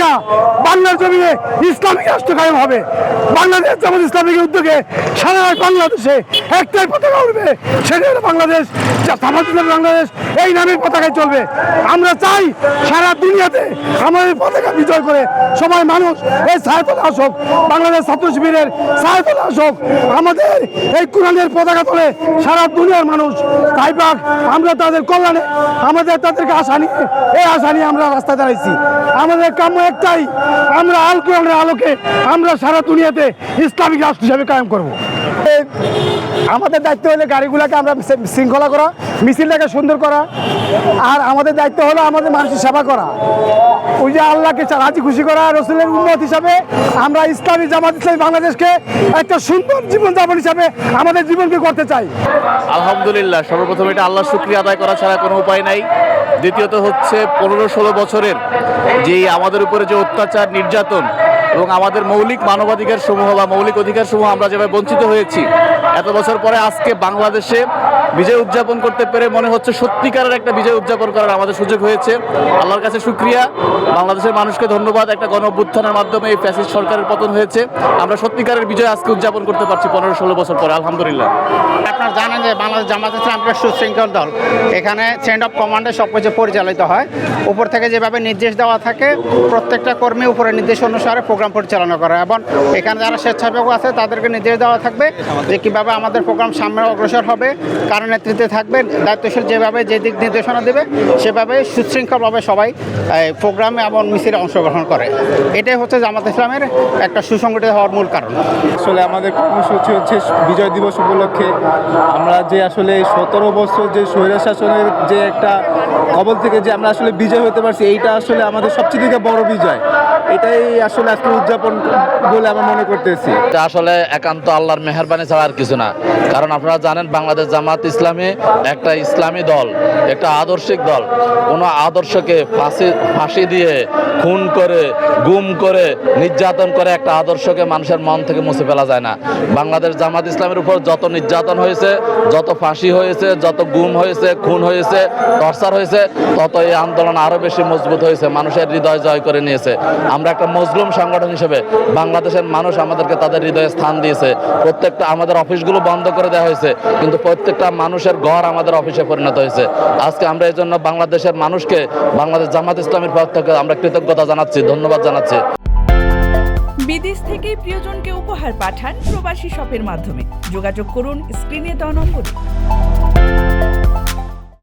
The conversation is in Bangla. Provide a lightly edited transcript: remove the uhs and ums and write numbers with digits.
আজকা বাংলার জমিনে ইসলামিক রাষ্ট্র কায়েম হবে। বাংলাদেশ জামাত ইসলামীর উদ্যোগে সারা বাংলাদেশে একটাই পতাকা উঠবে, সেটা হলো বাংলাদেশ জামাত ইসলামী বাংলাদেশ এই নামের পতাকায় চলবে। আমরা চাই সারা দুনিয়াতে আমাদের পতাকা বিজয় করে সবাই মানুষ এই ছায়াতলে আসুক, বাংলাদেশ ছাত্র শিবিরের ছায়াতলে আসুক, আমাদের এই কোরআনের পতাকা তোলে সারা দুনিয়ার মানুষ। তাই পাক আমরা তাদের কল্যাণে আমাদের তাদেরকে আশা নিয়ে এই আশা নিয়ে আমরা রাস্তায় দাঁড়াইছি। আমাদের কাম্য একটাই, আমরা আল কোরআনের আলোকে আমরা সারা দুনিয়াতে ইসলামিক রাষ্ট্র হিসেবে কায়েম করব। আমাদের দায়িত্ব হলো গাড়িগুলোকে আমরা শৃঙ্খলা করা, মিছিলটাকে সুন্দর করা, আর আমাদের দায়িত্ব হলো আমাদের মানুষের সেবা করা, ওই যে আল্লাহকে রাজি খুশি করা। রসুলের উম্মত হিসাবে আমরা ইসলামী জামাত ইসলামী বাংলাদেশকে একটা সুন্দর জীবনযাপন হিসাবে আমাদের জীবনকে করতে চাই। আলহামদুলিল্লাহ, সর্বপ্রথম এটা আল্লাহর শুকরিয়া আদায় করা ছাড়া কোনো উপায় নাই। দ্বিতীয়ত হচ্ছে 15-16 বছরের যে আমাদের উপরে যে অত্যাচার, নির্যাতন এবং আমাদের মৌলিক মানবাধিকার সমূহ বা মৌলিক অধিকার সমূহ আমরা যেভাবে বঞ্চিত হয়েছি, এত বছর পরে আজকে বাংলাদেশে বিজয় উদযাপন করতে পেরে মনে হচ্ছে সত্যিকারের একটা বিজয় উদযাপন করার আমাদের সুযোগ হয়েছে। আল্লাহর কাছে শুকরিয়া, বাংলাদেশের মানুষকে ধন্যবাদ। একটা গণ অভ্যুত্থানের মাধ্যমে এই ফ্যাসিস্ট সরকারের পতন হয়েছে, আমরা সত্যিকারের বিজয় আজকে উদযাপন করতে পারছি 15-16 বছর পরে, আলহামদুলিল্লাহ। আপনারা জানেন যে বাংলাদেশ জামাত ইসলাম একটা সুশৃঙ্খল দল। এখানে চেইন অফ কমান্ডে সব কিছু পরিচালিত হয়। উপর থেকে যেভাবে নির্দেশ দেওয়া থাকে, প্রত্যেকটা কর্মী উপরে নির্দেশ অনুসারে প্রোগ্রাম পরিচালনা করে, এবং এখানে যারা স্বেচ্ছাসেবক আছে তাদেরকে নির্দেশ দেওয়া থাকবে যে কীভাবে আমাদের প্রোগ্রাম সামনে অগ্রসর হবে, কারণ নেতৃত্বে থাকবে দায়িত্বশীল, যেভাবে যে দিক নির্দেশনা দেবে সেভাবে সুশৃঙ্খলভাবে সবাই প্রোগ্রামে এবং মিছিলে অংশগ্রহণ করে। এটাই হচ্ছে জামাত ইসলামের একটা সুসংগঠিত হওয়ার মূল কারণ। আসলে আমাদের কর্মসূচি হচ্ছে বিজয় দিবস উপলক্ষে আমরা যে আসলে 17 বছর যে স্বৈরাচার শাসনের যে একটা কবল থেকে যে আমরা আসলে বিজয় হতে পারছি, এইটা আসলে আমাদের সবচেয়ে থেকে বড় বিজয়। এটাই আসলে আজকে উদযাপন বলে আমরা মনে করতেছি। এটা আসলে একান্ত আল্লাহর মেহেরবানি ছাড়া আর কিছু না। কারণ আপনারা জানেন বাংলাদেশ জামাত ইসলামী একটা ইসলামী দল, একটা আদর্শিক দল। কোনো আদর্শকে ফাঁসি দিয়ে, খুন করে, গুম করে, নির্যাতন করে একটা আদর্শকে মানুষের মন থেকে মুছে ফেলা যায় না। বাংলাদেশ জামাত ইসলামের উপর যত নির্যাতন হয়েছে, যত ফাঁসি হয়েছে, যত গুম হয়েছে, খুন হয়েছে, টর্চার হয়েছে, তত এই আন্দোলন আরও বেশি মজবুত হয়েছে, মানুষের হৃদয় জয় করে নিয়েছে। আমরা একটা মজলুম সংগঠন হিসেবে বাংলাদেশের মানুষ আমাদেরকে তাদের হৃদয়ে স্থান দিয়েছে। প্রত্যেকটা আমাদের অফিসগুলো বন্ধ করে দেওয়া হয়েছে, কিন্তু প্রত্যেকটা মানুষের ঘর আমাদের অফিসে পরিণত হয়েছে। আজকে আমরা এই জন্য বাংলাদেশের মানুষকে বাংলাদেশ জামাত ইসলামের পক্ষ থেকে আমরা কৃতজ্ঞতা জানাচ্ছি, ধন্যবাদ জানাচ্ছি। বিদেশ থেকে প্রিয়জনকে উপহার পাঠান প্রবাসী শপের মাধ্যমে। যোগাযোগ করুন স্ক্রিনে দেওয়া নম্বরে।